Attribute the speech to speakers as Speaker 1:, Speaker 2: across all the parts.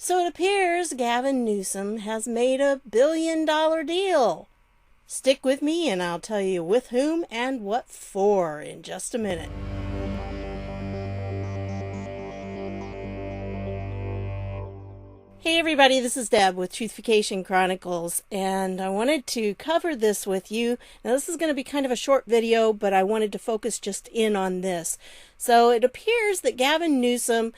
Speaker 1: So it appears Gavin Newsom has made a billion-dollar deal. Stick with me and I'll tell you with whom and what for in just a minute. Hey everybody, this is Deb with Truthification Chronicles, and I wanted to cover this with you. Now this is going to be kind of a short video, but I wanted to focus just in on this. So it appears that Gavin Newsom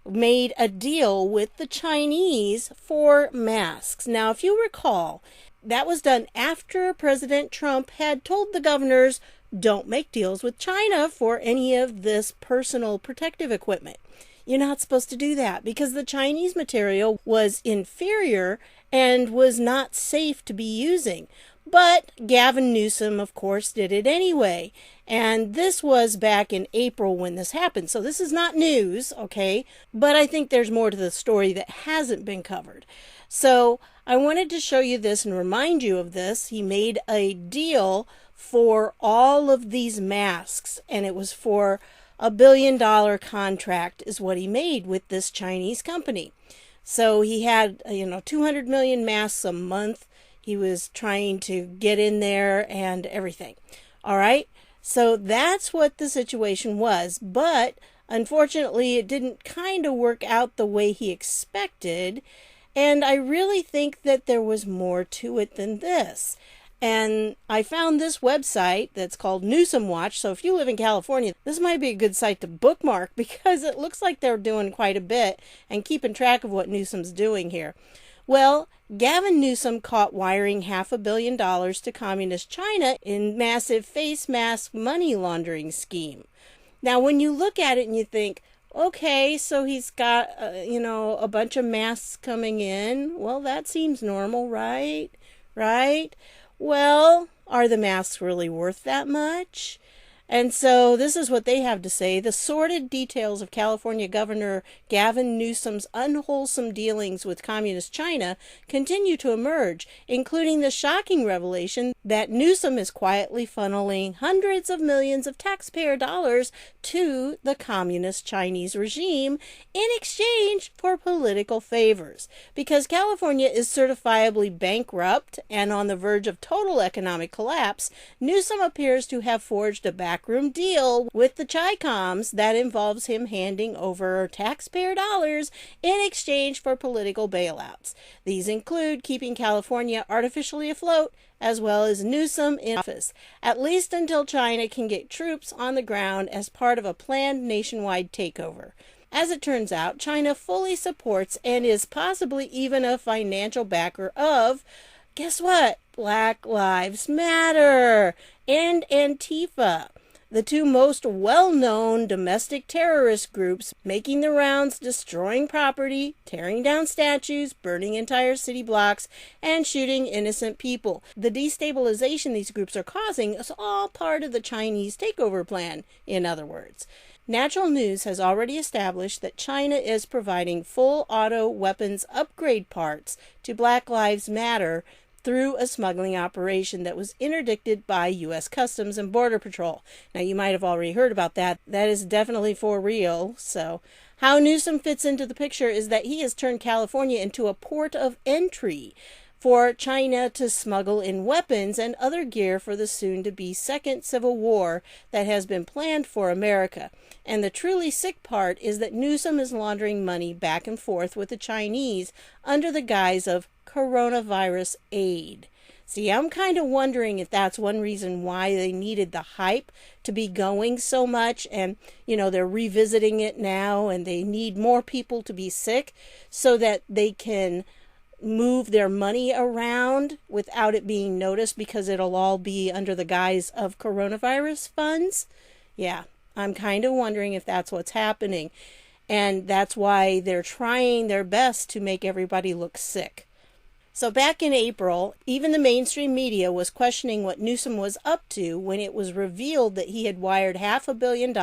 Speaker 1: made a deal with the Chinese for masks. Now if you recall, that was done after President Trump had told the governors, don't make deals with China for any of this personal protective equipment. You're not supposed to do that because the Chinese material was inferior and was not safe to be using. But Gavin Newsom, of course, did it anyway. And this was back in April when this happened. So this is not news, okay? But I think there's more to the story that hasn't been covered. So I wanted to show you this and remind you of this. He made a deal for all of these masks, and it was for $1 billion contract is what he made with this Chinese company. So he had, 200 million masks a month. He was trying to get in there and everything. All right. So that's what the situation was. But unfortunately, it didn't kind of work out the way he expected. And I really think that there was more to it than this. And I found this website that's called Newsom Watch. So if you live in California, this might be a good site to bookmark because it looks like they're doing quite a bit and keeping track of what Newsom's doing here. Well, Gavin Newsom caught wiring $500 million to Communist China in massive face mask money laundering scheme. Now, when you look at it and you think, okay, so he's got, a bunch of masks coming in. Well, that seems normal, right? Right? Well, are the masks really worth that much? And so this is what they have to say. The sordid details of California Governor Gavin Newsom's unwholesome dealings with Communist China continue to emerge, including the shocking revelation that Newsom is quietly funneling hundreds of millions of taxpayer dollars to the Communist Chinese regime in exchange for political favors. Because California is certifiably bankrupt and on the verge of total economic collapse, Newsom appears to have forged a backroom deal with the Chi-Coms that involves him handing over taxpayer dollars in exchange for political bailouts. These include keeping California artificially afloat, as well as Newsom in office, at least until China can get troops on the ground as part of a planned nationwide takeover. As it turns out, China fully supports and is possibly even a financial backer of, guess what? Black Lives Matter and Antifa, the two most well-known domestic terrorist groups making the rounds, destroying property, tearing down statues, burning entire city blocks, and shooting innocent people. The destabilization these groups are causing is all part of the Chinese takeover plan, in other words. Natural News has already established that China is providing full auto weapons upgrade parts to Black Lives Matter through a smuggling operation that was interdicted by U.S. Customs and Border Patrol. Now, you might have already heard about that. That is definitely for real. So, how Newsom fits into the picture is that he has turned California into a port of entry for China to smuggle in weapons and other gear for the soon-to-be second civil war that has been planned for America. And the truly sick part is that Newsom is laundering money back and forth with the Chinese under the guise of coronavirus aid. See, I'm kind of wondering if that's one reason why they needed the hype to be going so much. And, they're revisiting it now and they need more people to be sick so that they can move their money around without it being noticed because it'll all be under the guise of coronavirus funds. Yeah, I'm kind of wondering if that's what's happening. And that's why they're trying their best to make everybody look sick. So back in April, even the mainstream media was questioning what Newsom was up to when it was revealed that he had wired $500 million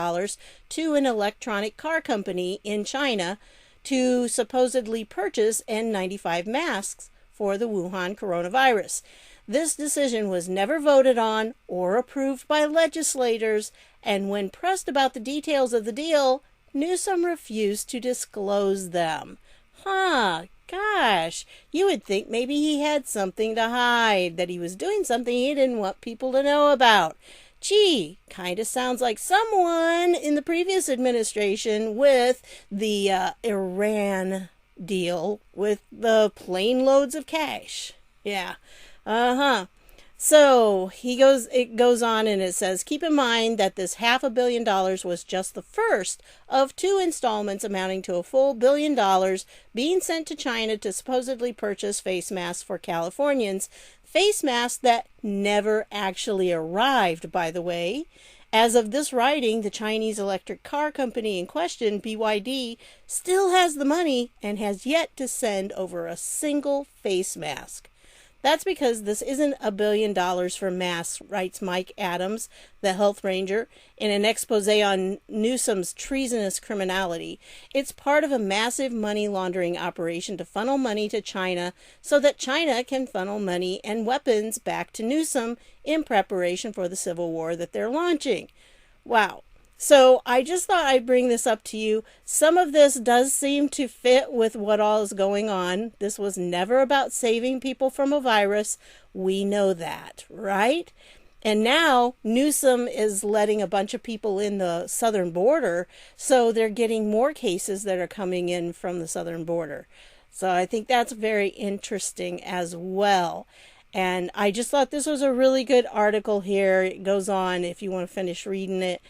Speaker 1: to an electronic car company in China to supposedly purchase N95 masks for the Wuhan coronavirus. This decision was never voted on or approved by legislators, and when pressed about the details of the deal, Newsom refused to disclose them. cash, you would think maybe he had something to hide, that he was doing something he didn't want people to know about. Gee, kind of sounds like someone in the previous administration with the Iran deal with the plane loads of cash. Yeah. So it goes on and it says, keep in mind that this $500 million was just the first of 2 installments amounting to a full $1 billion being sent to China to supposedly purchase face masks for Californians. Face masks that never actually arrived, by the way. As of this writing, the Chinese electric car company in question, BYD, still has the money and has yet to send over a single face mask. That's because this isn't $1 billion for masks, writes Mike Adams, the health ranger, in an expose on Newsom's treasonous criminality. It's part of a massive money laundering operation to funnel money to China so that China can funnel money and weapons back to Newsom in preparation for the civil war that they're launching. Wow. So I just thought I'd bring this up to you. Some of this does seem to fit with what all is going on. This was never about saving people from a virus. We know that, right? And now Newsom is letting a bunch of people in the southern border, so they're getting more cases that are coming in from the southern border. So I think that's very interesting as well. And I just thought this was a really good article here. It goes on if you want to finish reading it.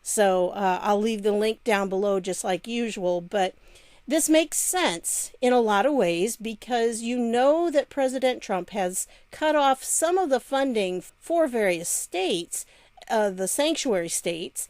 Speaker 1: So I'll leave the link down below just like usual, but this makes sense in a lot of ways because you know that President Trump has cut off some of the funding for various states, the sanctuary states,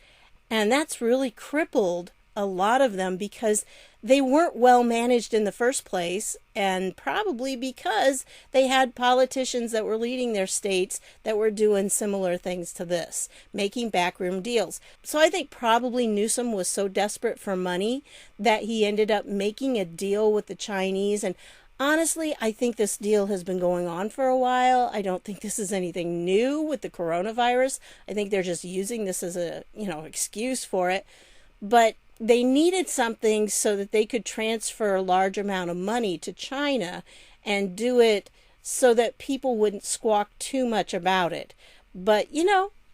Speaker 1: and that's really crippled a lot of them because they weren't well managed in the first place, and probably because they had politicians that were leading their states that were doing similar things to this, making backroom deals. So I think probably Newsom was so desperate for money that he ended up making a deal with the Chinese. And honestly, I think this deal has been going on for a while. I don't think this is anything new with the coronavirus. I think they're just using this as a, excuse for it. But they needed something so that they could transfer a large amount of money to China and do it so that people wouldn't squawk too much about it. But,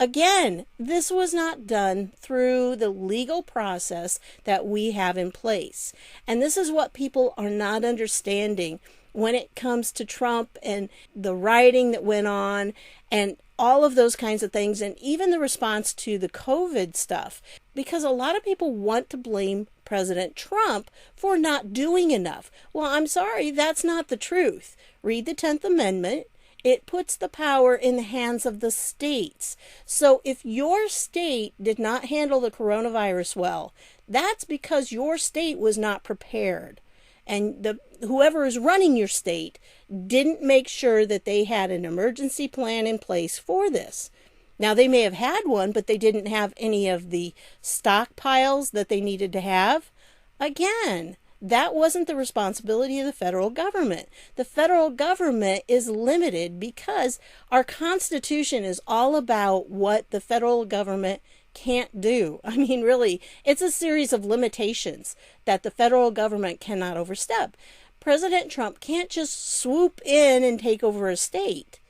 Speaker 1: again, this was not done through the legal process that we have in place. And this is what people are not understanding when it comes to Trump and the rioting that went on and all of those kinds of things, and even the response to the COVID stuff, because a lot of people want to blame President Trump for not doing enough. Well, I'm sorry, that's not the truth. Read the 10th Amendment. It puts the power in the hands of the states. So if your state did not handle the coronavirus well, that's because your state was not prepared. And whoever is running your state didn't make sure that they had an emergency plan in place for this. Now, they may have had one, but they didn't have any of the stockpiles that they needed to have. Again, that wasn't the responsibility of the federal government. The federal government is limited because our Constitution is all about what the federal government can't do. I mean, really, it's a series of limitations that the federal government cannot overstep. President Trump can't just swoop in and take over a state.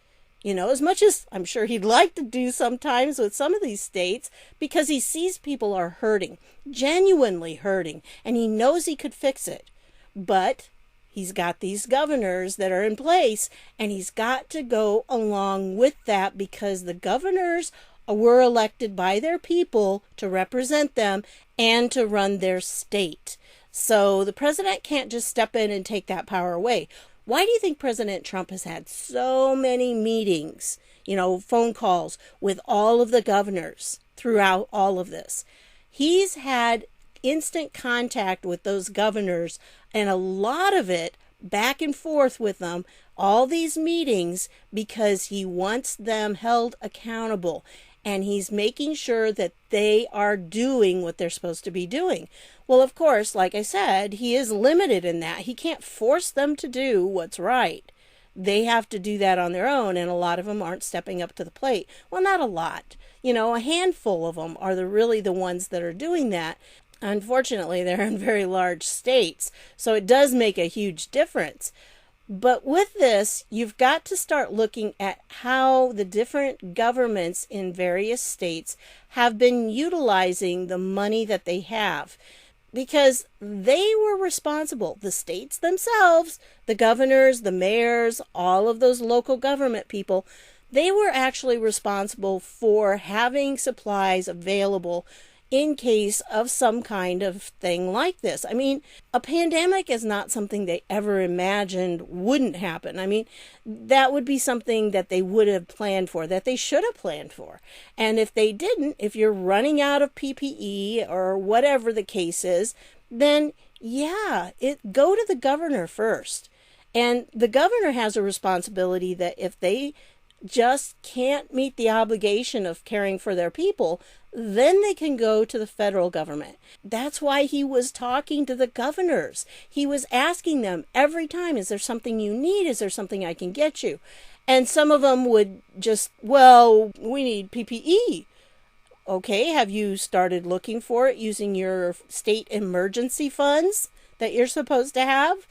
Speaker 1: As much as I'm sure he'd like to do sometimes with some of these states, because he sees people are hurting, genuinely hurting, and he knows he could fix it. But he's got these governors that are in place, and he's got to go along with that because the governors were elected by their people to represent them and to run their state. So the president can't just step in and take that power away. Why do you think President Trump has had so many meetings, phone calls with all of the governors throughout all of this? He's had instant contact with those governors, and a lot of it back and forth with them, all these meetings, because he wants them held accountable. And he's making sure that they are doing what they're supposed to be doing. Well, of course, like I said, he is limited in that. He can't force them to do what's right. They have to do that on their own, and a lot of them aren't stepping up to the plate. Well, not a lot. A handful of them are really the ones that are doing that. Unfortunately, they're in very large states, so it does make a huge difference. But with this, you've got to start looking at how the different governments in various states have been utilizing the money that they have. Because they were responsible, the states themselves, the governors, the mayors, all of those local government people, they were actually responsible for having supplies available in case of some kind of thing like this. I mean, a pandemic is not something they ever imagined wouldn't happen. I mean, that would be something that they would have planned for, that they should have planned for. And if they didn't, if you're running out of PPE or whatever the case is, then yeah, go to the governor first. And the governor has a responsibility that if they just can't meet the obligation of caring for their people, then they can go to the federal government. That's why he was talking to the governors. He was asking them every time, is there something you need? Is there something I can get you? And some of them would just, well, we need PPE. Okay, have you started looking for it using your state emergency funds that you're supposed to have?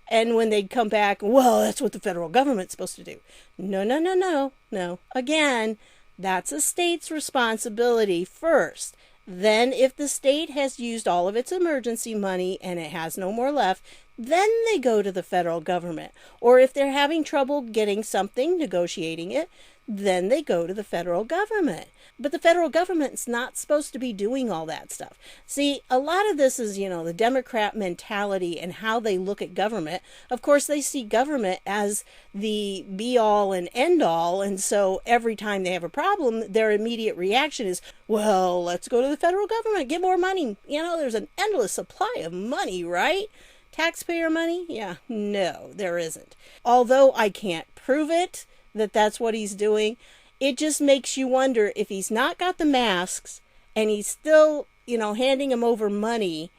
Speaker 1: And when they'd come back, well, that's what the federal government's supposed to do. No. Again, that's a state's responsibility first. Then if the state has used all of its emergency money and it has no more left, then they go to the federal government. Or if they're having trouble getting something, negotiating it, then they go to the federal government. But the federal government's not supposed to be doing all that stuff. See, a lot of this is, the Democrat mentality and how they look at government. Of course, they see government as the be-all and end-all, and so every time they have a problem, their immediate reaction is, well, let's go to the federal government, get more money. There's an endless supply of money, right? Taxpayer money? Yeah, no, there isn't. Although I can't prove it, that that's what he's doing, it just makes you wonder if he's not got the masks and he's still, handing them over money,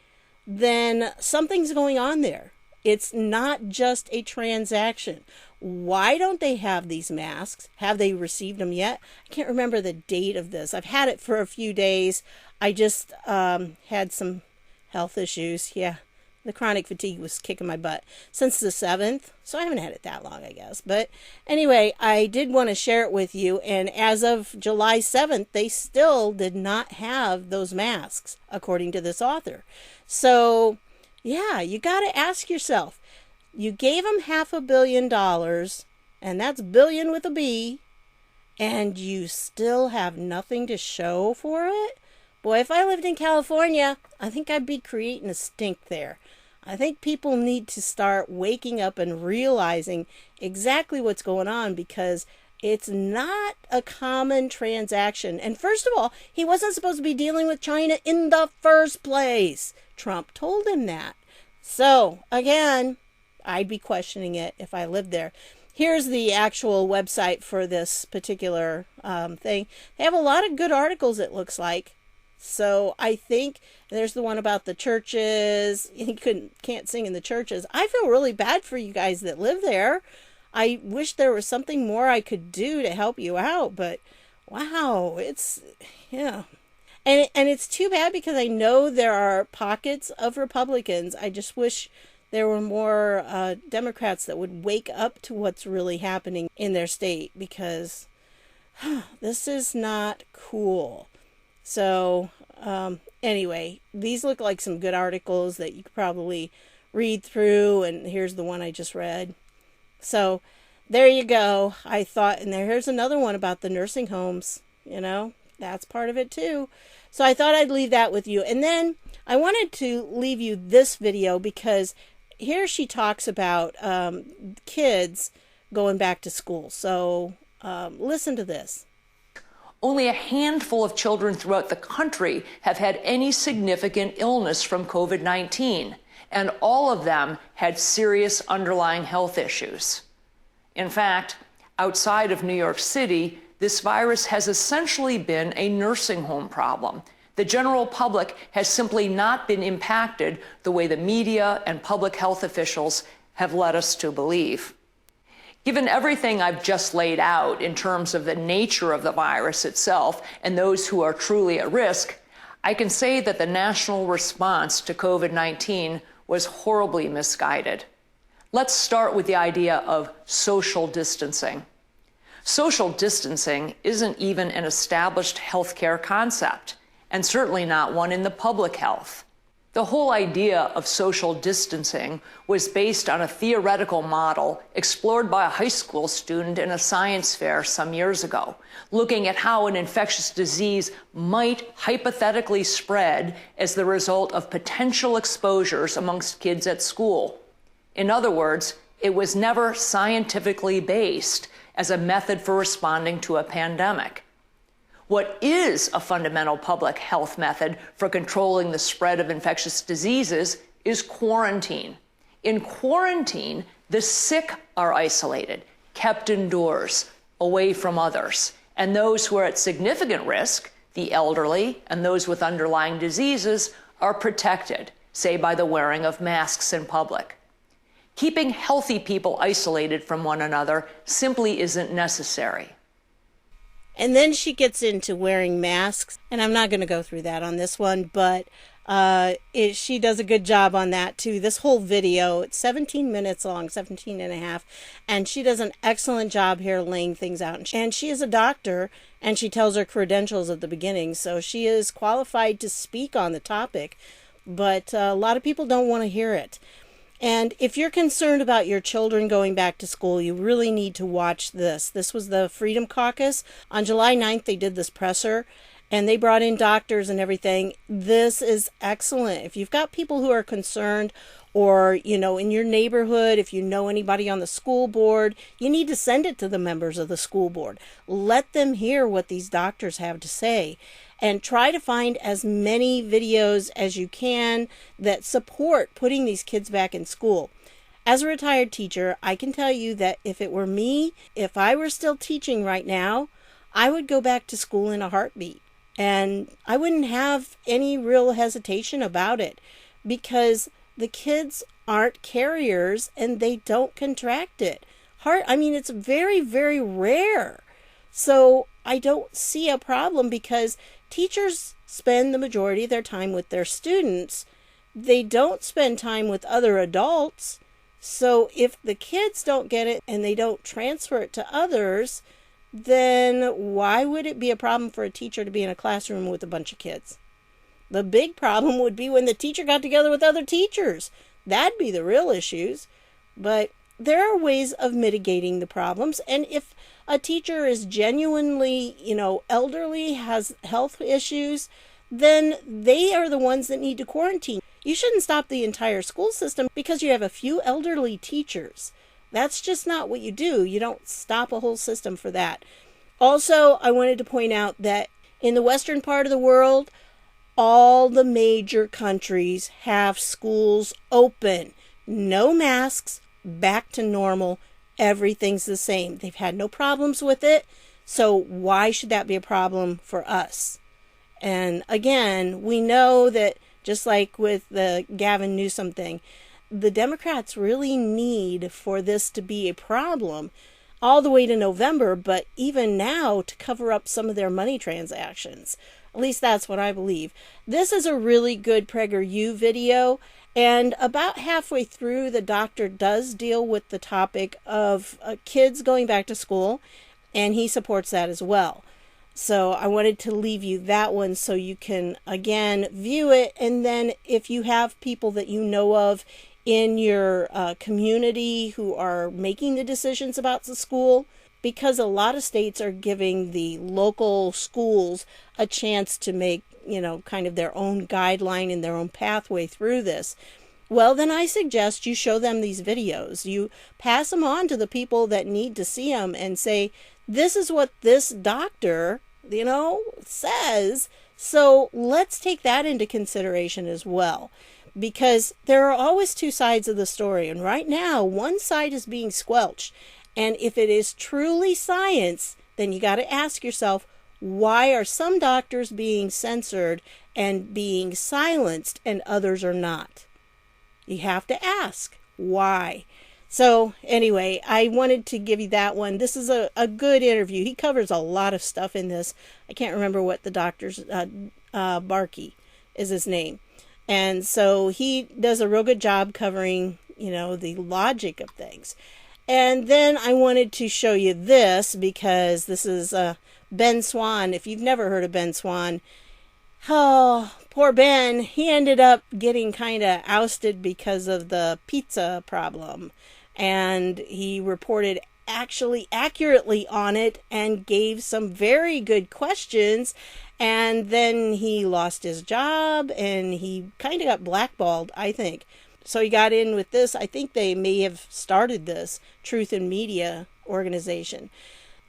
Speaker 1: then something's going on there. It's not just a transaction. Why don't they have these masks? Have they received them yet? I can't remember the date of this. I've had it for a few days. I just had some health issues. Yeah. The chronic fatigue was kicking my butt since the 7th, so I haven't had it that long, I guess. But anyway, I did want to share it with you, and as of July 7th, they still did not have those masks, according to this author. So, yeah, you got to ask yourself, you gave them $500 million, and that's billion with a B, and you still have nothing to show for it? Boy, if I lived in California, I think I'd be creating a stink there. I think people need to start waking up and realizing exactly what's going on, because it's not a common transaction. And first of all, he wasn't supposed to be dealing with China in the first place. Trump told him that. So, again, I'd be questioning it if I lived there. Here's the actual website for this particular thing. They have a lot of good articles, it looks like. So I think there's the one about the churches. He can't sing in the churches. I feel really bad for you guys that live there. I wish there was something more I could do to help you out, but wow, yeah. And it's too bad, because I know there are pockets of Republicans. I just wish there were more Democrats that would wake up to what's really happening in their state, because this is not cool. So, anyway, these look like some good articles that you could probably read through, and here's the one I just read. So, there you go. I thought, and here's another one about the nursing homes, that's part of it too. So I thought I'd leave that with you. And then I wanted to leave you this video, because here she talks about kids going back to school. So, listen to this.
Speaker 2: Only a handful of children throughout the country have had any significant illness from COVID-19, and all of them had serious underlying health issues. In fact, outside of New York City, this virus has essentially been a nursing home problem. The general public has simply not been impacted the way the media and public health officials have led us to believe. Given everything I've just laid out in terms of the nature of the virus itself and those who are truly at risk, I can say that the national response to COVID-19 was horribly misguided. Let's start with the idea of social distancing. Social distancing isn't even an established healthcare concept, and certainly not one in the public health. The whole idea of social distancing was based on a theoretical model explored by a high school student in a science fair some years ago, looking at how an infectious disease might hypothetically spread as the result of potential exposures amongst kids at school. In other words, it was never scientifically based as a method for responding to a pandemic. What is a fundamental public health method for controlling the spread of infectious diseases is quarantine. In quarantine, the sick are isolated, kept indoors, away from others, and those who are at significant risk, the elderly and those with underlying diseases, are protected, say by the wearing of masks in public. Keeping healthy people isolated from one another simply isn't necessary.
Speaker 1: And then she gets into wearing masks, and I'm not going to go through that on this one, but she does a good job on that too. This whole video, it's 17 minutes long, 17 and a half, and she does an excellent job here laying things out. And she is a doctor, and she tells her credentials at the beginning, so she is qualified to speak on the topic, but a lot of people don't want to hear it. And if you're concerned about your children going back to school, you really need to watch this. This was the Freedom Caucus. On July 9th, they did this presser, and they brought in doctors and everything. This is excellent. If you've got people who are concerned, or, you know, in your neighborhood, if you know anybody on the school board, you need to send it to the members of the school board. Let them hear what these doctors have to say. And try to find as many videos as you can that support putting these kids back in school. As a retired teacher, I can tell you that if it were me, if I were still teaching right now, I would go back to school in a heartbeat. And I wouldn't have any real hesitation about it, because the kids aren't carriers and they don't contract it. It's very, very rare. So I don't see a problem, because teachers spend the majority of their time with their students. They don't spend time with other adults. So if the kids don't get it and they don't transfer it to others, then why would it be a problem for a teacher to be in a classroom with a bunch of kids? The big problem would be when the teacher got together with other teachers. That'd be the real issues. But there are ways of mitigating the problems. And if a teacher is genuinely, elderly, has health issues, then they are the ones that need to quarantine. You shouldn't stop the entire school system because you have a few elderly teachers. That's just not what you do. You don't stop a whole system for that. Also, I wanted to point out that in the western part of the world, all the major countries have schools open. No masks, back to normal. Everything's the same. They've had no problems with it. So why should that be a problem for us? And again, we know that just like with the Gavin Newsom thing, the Democrats really need for this to be a problem all the way to November, but even now to cover up some of their money transactions. At least that's what I believe. This is a really good PragerU video. And about halfway through, the doctor does deal with the topic of kids going back to school, and he supports that as well. So I wanted to leave you that one so you can, again, view it. And then if you have people that you know of in your community who are making the decisions about the school, because a lot of states are giving the local schools a chance to make kind of their own guideline and their own pathway through this. Well, then I suggest you show them these videos. You pass them on to the people that need to see them and say, this is what this doctor, says. So let's take that into consideration as well, because there are always two sides of the story. And right now, one side is being squelched. And if it is truly science, then you got to ask yourself, why are some doctors being censored and being silenced and others are not? You have to ask why. So anyway, I wanted to give you that one. This is a good interview. He covers a lot of stuff in this. I can't remember what the doctor's, Barkey is his name. And so he does a real good job covering the logic of things. And then I wanted to show you this because this is Ben Swann. If you've never heard of Ben Swann, oh, poor Ben, he ended up getting kind of ousted because of the pizza problem. And he reported actually accurately on it and gave some very good questions. And then he lost his job and he kind of got blackballed, I think. So he got in with this. I think they may have started this Truth in Media organization.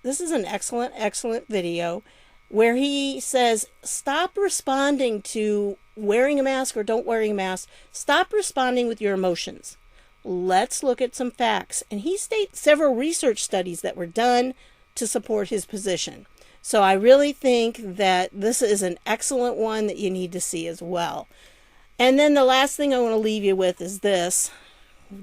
Speaker 1: This is an excellent, excellent video where he says, stop responding to wearing a mask or don't wearing a mask. Stop responding with your emotions. Let's look at some facts. And he states several research studies that were done to support his position. So I really think that this is an excellent one that you need to see as well. And then the last thing I want to leave you with is this,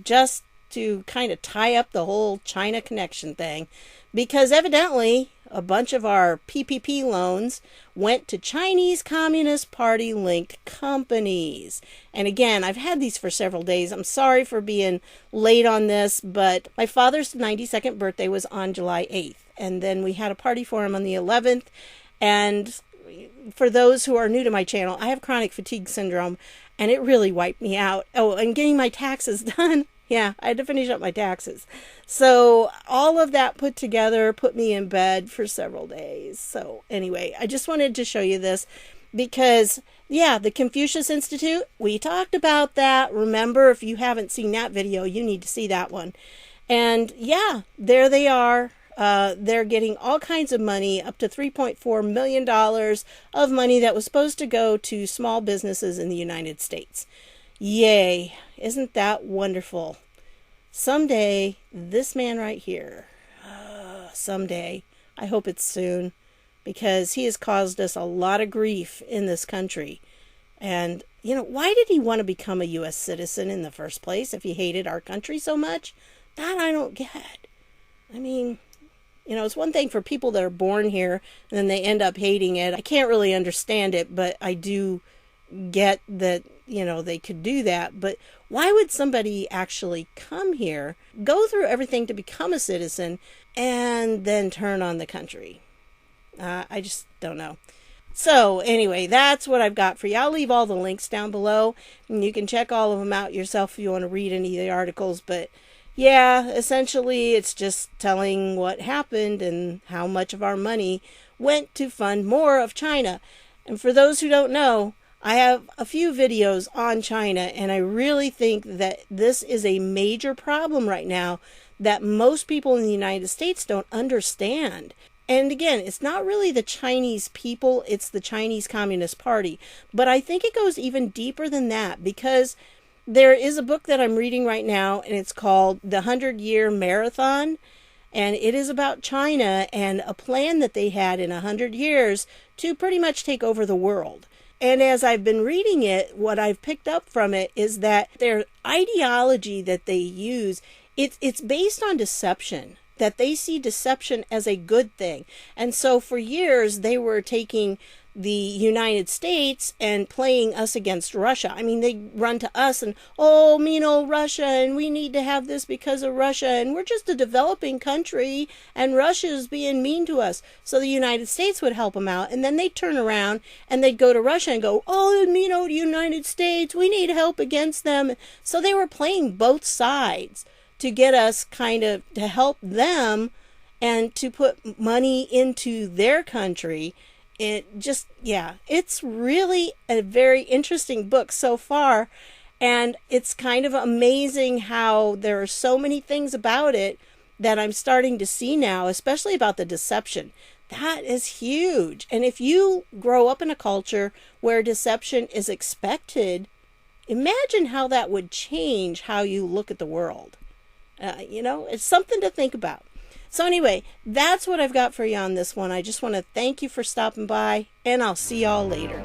Speaker 1: just to kind of tie up the whole China connection thing, because evidently a bunch of our PPP loans went to Chinese Communist Party linked companies. And again, I've had these for several days. I'm sorry for being late on this, but my father's 92nd birthday was on July 8th. And then we had a party for him on the 11th. And for those who are new to my channel, I have chronic fatigue syndrome, and it really wiped me out. Oh, and getting my taxes done. Yeah, I had to finish up my taxes. So all of that put together put me in bed for several days. So anyway, I just wanted to show you this because, yeah, the Confucius Institute, we talked about that. Remember, if you haven't seen that video, you need to see that one. And yeah, there they are. They're getting all kinds of money, up to $3.4 million of money that was supposed to go to small businesses in the United States. Yay. Isn't that wonderful? Someday, this man right here, someday, I hope it's soon, because he has caused us a lot of grief in this country. And, why did he want to become a U.S. citizen in the first place if he hated our country so much? That I don't get. I mean, it's one thing for people that are born here and then they end up hating it. I can't really understand it, but I do get that, they could do that. But why would somebody actually come here, go through everything to become a citizen, and then turn on the country? I just don't know. So anyway, that's what I've got for you. I'll leave all the links down below, and you can check all of them out yourself if you want to read any of the articles. But yeah, essentially it's just telling what happened and how much of our money went to fund more of China. And for those who don't know, I have a few videos on China, and I really think that this is a major problem right now that most people in the United States don't understand. And again, it's not really the Chinese people, it's the Chinese Communist Party. But I think it goes even deeper than that, because there is a book that I'm reading right now, and it's called The 100-Year Marathon. And it is about China and a plan that they had in 100 years to pretty much take over the world. And as I've been reading it, what I've picked up from it is that their ideology that they use, it's based on deception, that they see deception as a good thing. And so for years, they were taking the United States and playing us against Russia. I mean, they run to us and, oh, mean old Russia, and we need to have this because of Russia, and we're just a developing country, and Russia's being mean to us. So the United States would help them out, and then they'd turn around and they'd go to Russia and go, oh, mean old United States, we need help against them. So they were playing both sides to get us kind of to help them and to put money into their country. It just, yeah, it's really a very interesting book so far. And it's kind of amazing how there are so many things about it that I'm starting to see now, especially about the deception. That is huge. And if you grow up in a culture where deception is expected, imagine how that would change how you look at the world. It's something to think about. So anyway, that's what I've got for you on this one. I just want to thank you for stopping by, and I'll see y'all later.